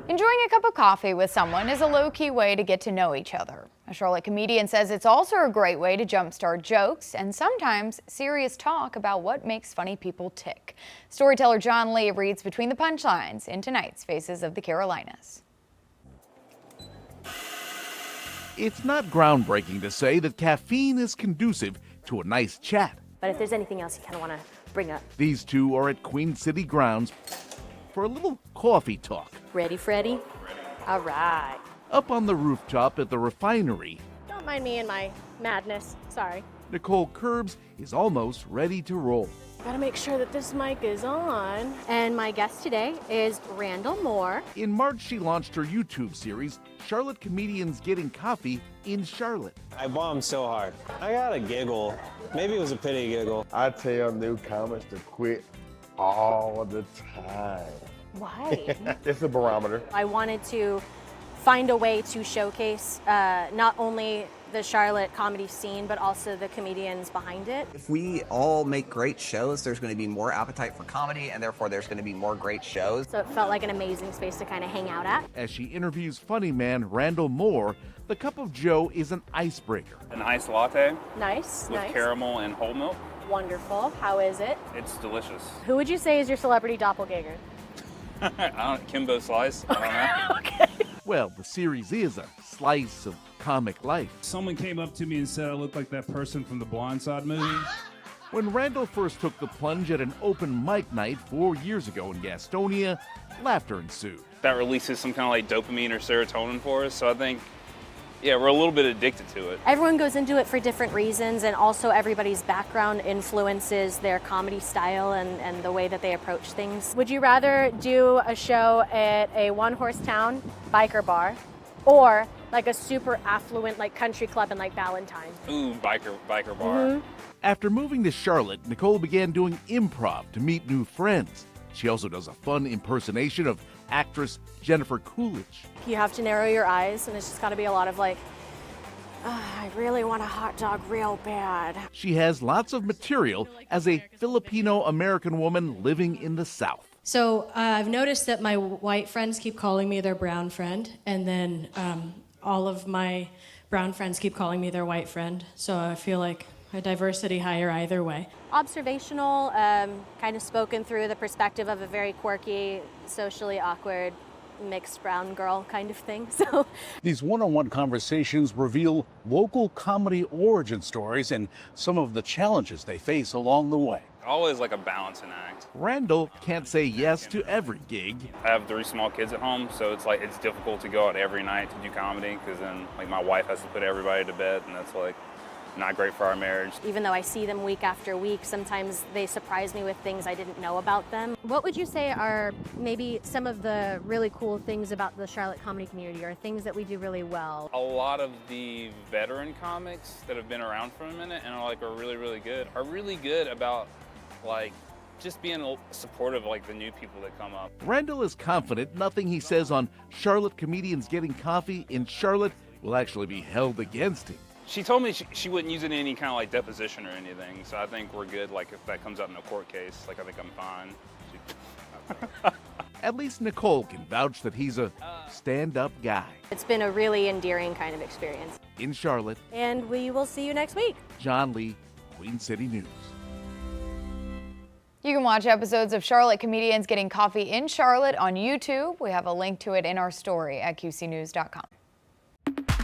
Enjoying a cup of coffee with someone is a low-key way to get to know each other. A Charlotte comedian says it's also a great way to jumpstart jokes and sometimes serious talk about what makes funny people tick. Storyteller John Lee reads between the punchlines in tonight's Faces of the Carolinas. It's not groundbreaking to say that caffeine is conducive to a nice chat. But if there's anything else you kind of want to bring up. These two are at Queen City grounds for a little coffee talk. Ready, Freddie? All right. Up on the rooftop at the refinery, Don't mind me and my madness. Sorry. Nicole Kerbs is almost ready to roll. Gotta make sure that this mic is on. And my guest today is Randall Moore. In March, she launched her YouTube series, Charlotte Comedians Getting Coffee in Charlotte. I bombed so hard. I got a giggle. Maybe it was a pity giggle. I tell new comics to quit all the time. Why? It's a barometer. I wanted to find a way to showcase not only the Charlotte comedy scene, but also the comedians behind it. If we all make great shows, there's going to be more appetite for comedy, and therefore there's going to be more great shows. So it felt like an amazing space to kind of hang out at. As she interviews funny man Randall Moore, the cup of joe is an icebreaker. An iced latte Nice, with nice. caramel and whole milk. Wonderful. How is it? It's delicious. Who would you say is your celebrity doppelganger? Kimbo Slice. I don't know. Okay. Well, the series is a slice of comic life. Someone came up to me and said I looked like that person from the Blind Side movie. When Randall first took the plunge at an open mic night 4 years ago in Gastonia, laughter ensued. That releases some kind of like dopamine or serotonin for us. So I think, yeah, we're a little bit addicted to it. Everyone goes into it for different reasons, and also everybody's background influences their comedy style and the way that they approach things. Would you rather do a show at a one-horse town biker bar or like a super affluent like country club in like Ballantyne? Ooh, biker bar. Mm-hmm. After moving to Charlotte, Nicole began doing improv to meet new friends. She also does a fun impersonation of actress Jennifer Coolidge. You have to narrow your eyes, and it's just got to be a lot of like, I really want a hot dog real bad. She has lots of material as a Filipino-American woman living in the South. So I've noticed that my white friends keep calling me their brown friend, and then all of my brown friends keep calling me their white friend. So I feel like a diversity hire either way. Observational, kind of spoken through the perspective of a very quirky, socially awkward, mixed brown girl kind of thing. So these one-on-one conversations reveal local comedy origin stories and some of the challenges they face along the way. Always like a balancing act. Randall can't say yes to every gig. I have 3 small kids at home, so it's like it's difficult to go out every night to do comedy because then like my wife has to put everybody to bed, and that's like not great for our marriage. even though I see them week after week, sometimes they surprise me with things I didn't know about them. What would you say are maybe some of the really cool things about the Charlotte comedy community, or things that we do really well? A lot of the veteran comics that have been around for a minute and are really good about like just being supportive of like the new people that come up. Randall is confident nothing he says on Charlotte Comedians Getting Coffee in Charlotte will actually be held against him. She told me she wouldn't use it in any kind of like deposition or anything, so I think we're good. Like if that comes up in a court case, like I think I'm fine. At least Nicole can vouch that he's a stand-up guy. It's been a really endearing kind of experience. In Charlotte, And we will see you next week. John Lee, Queen City News. You can watch episodes of Charlotte Comedians Getting Coffee in Charlotte on YouTube. We have a link to it in our story at qcnews.com.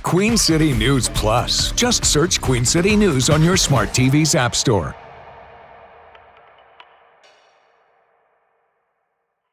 Queen City News Plus. Just search Queen City News on your smart TV's app store.